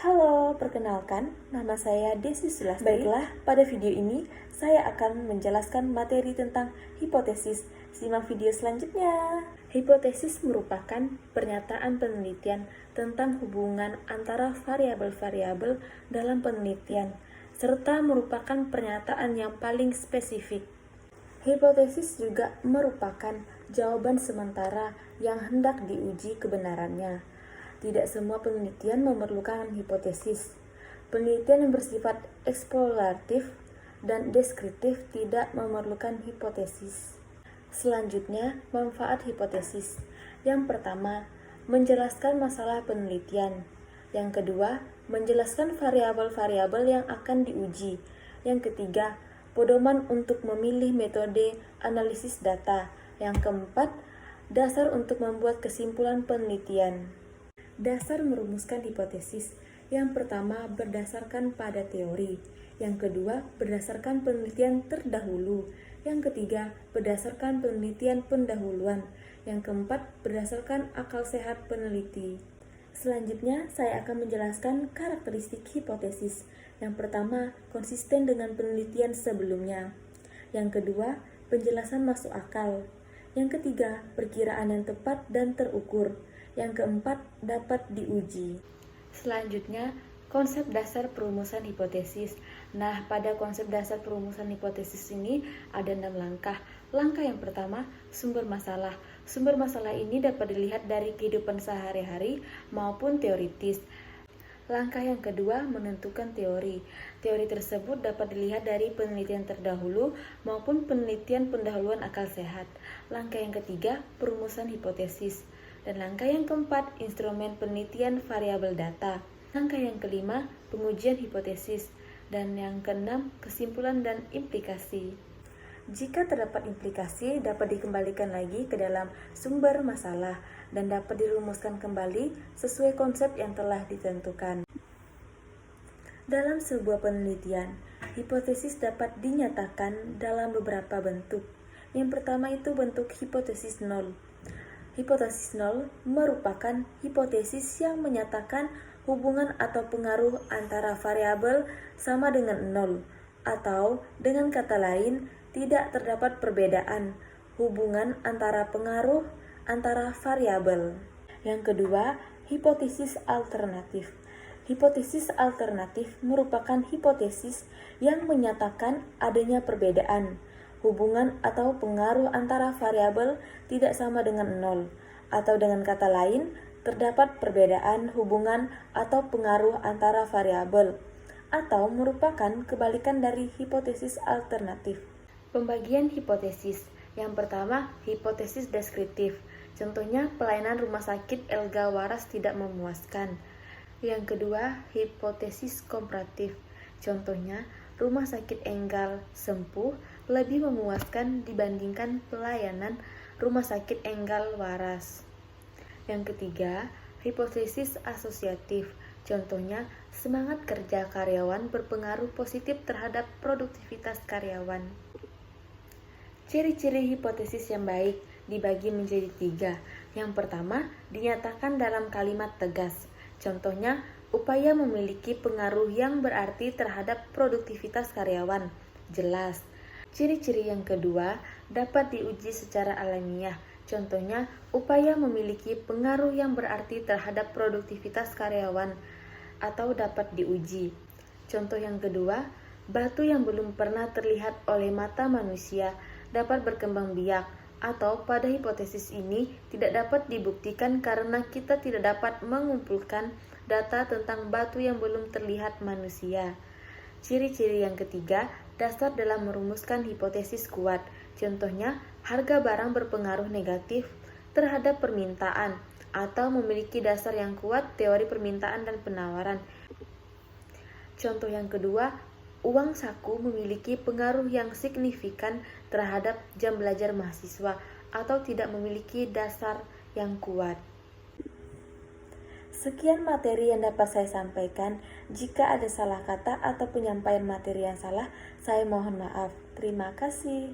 Halo, perkenalkan, nama saya Desi Sulastri. Baiklah, pada video ini saya akan menjelaskan materi tentang hipotesis. Simak video selanjutnya. Hipotesis merupakan pernyataan penelitian tentang hubungan antara variabel-variabel dalam penelitian, serta merupakan pernyataan yang paling spesifik. Hipotesis juga merupakan jawaban sementara yang hendak diuji kebenarannya. Tidak semua penelitian memerlukan hipotesis. Penelitian yang bersifat eksploratif dan deskriptif tidak memerlukan hipotesis. Selanjutnya, manfaat hipotesis. Yang pertama, menjelaskan masalah penelitian. Yang kedua, menjelaskan variabel-variabel yang akan diuji. Yang ketiga, pedoman untuk memilih metode analisis data. Yang keempat, dasar untuk membuat kesimpulan penelitian. Dasar merumuskan hipotesis. Yang pertama, berdasarkan pada teori. Yang kedua, berdasarkan penelitian terdahulu. Yang ketiga, berdasarkan penelitian pendahuluan. Yang keempat, berdasarkan akal sehat peneliti. Selanjutnya, saya akan menjelaskan karakteristik hipotesis. Yang pertama, konsisten dengan penelitian sebelumnya. Yang kedua, penjelasan masuk akal. Yang ketiga, perkiraan yang tepat dan terukur. Yang keempat, dapat diuji. Selanjutnya, konsep dasar perumusan hipotesis. Nah, pada konsep dasar perumusan hipotesis ini ada 6 langkah. Langkah yang pertama, sumber masalah. Sumber masalah ini dapat dilihat dari kehidupan sehari-hari maupun teoritis. Langkah yang kedua, menentukan teori. Teori tersebut dapat dilihat dari penelitian terdahulu maupun penelitian pendahuluan akal sehat. Langkah yang ketiga, perumusan hipotesis. Dan langkah yang keempat, instrumen penelitian variabel data. Langkah yang kelima, pengujian hipotesis. Dan yang keenam, kesimpulan dan implikasi. Jika terdapat implikasi, dapat dikembalikan lagi ke dalam sumber masalah dan dapat dirumuskan kembali sesuai konsep yang telah ditentukan. Dalam sebuah penelitian, hipotesis dapat dinyatakan dalam beberapa bentuk. Yang pertama itu bentuk hipotesis nol. Hipotesis nol merupakan hipotesis yang menyatakan hubungan atau pengaruh antara variabel sama dengan nol, atau dengan kata lain, tidak terdapat perbedaan hubungan antara pengaruh antara variabel. Yang kedua, hipotesis alternatif. Hipotesis alternatif merupakan hipotesis yang menyatakan adanya perbedaan hubungan atau pengaruh antara variabel tidak sama dengan nol, atau dengan kata lain, terdapat perbedaan hubungan atau pengaruh antara variabel, atau merupakan kebalikan dari hipotesis alternatif. Pembagian hipotesis. Yang pertama, hipotesis deskriptif. Contohnya, pelayanan rumah sakit Elga Waras tidak memuaskan. Yang kedua, hipotesis komparatif. Contohnya, rumah sakit Enggal Sempuh lebih memuaskan dibandingkan pelayanan rumah sakit Enggal Waras. Yang ketiga, hipotesis asosiatif. Contohnya, semangat kerja karyawan berpengaruh positif terhadap produktivitas karyawan. Ciri-ciri hipotesis yang baik dibagi menjadi 3. Yang pertama, dinyatakan dalam kalimat tegas. Contohnya, upaya memiliki pengaruh yang berarti terhadap produktivitas karyawan. Jelas. Ciri-ciri yang kedua, dapat diuji secara alamiah. Contohnya, upaya memiliki pengaruh yang berarti terhadap produktivitas karyawan atau dapat diuji. Contoh yang kedua, batu yang belum pernah terlihat oleh mata manusia dapat berkembang biak, atau pada hipotesis ini tidak dapat dibuktikan karena kita tidak dapat mengumpulkan data tentang batu yang belum terlihat manusia. Ciri-ciri yang ketiga, dasar dalam merumuskan hipotesis kuat. Contohnya, harga barang berpengaruh negatif terhadap permintaan atau memiliki dasar yang kuat teori permintaan dan penawaran. Contoh yang kedua, uang saku memiliki pengaruh yang signifikan terhadap jam belajar mahasiswa atau tidak memiliki dasar yang kuat. Sekian materi yang dapat saya sampaikan. Jika ada salah kata atau penyampaian materi yang salah, saya mohon maaf. Terima kasih.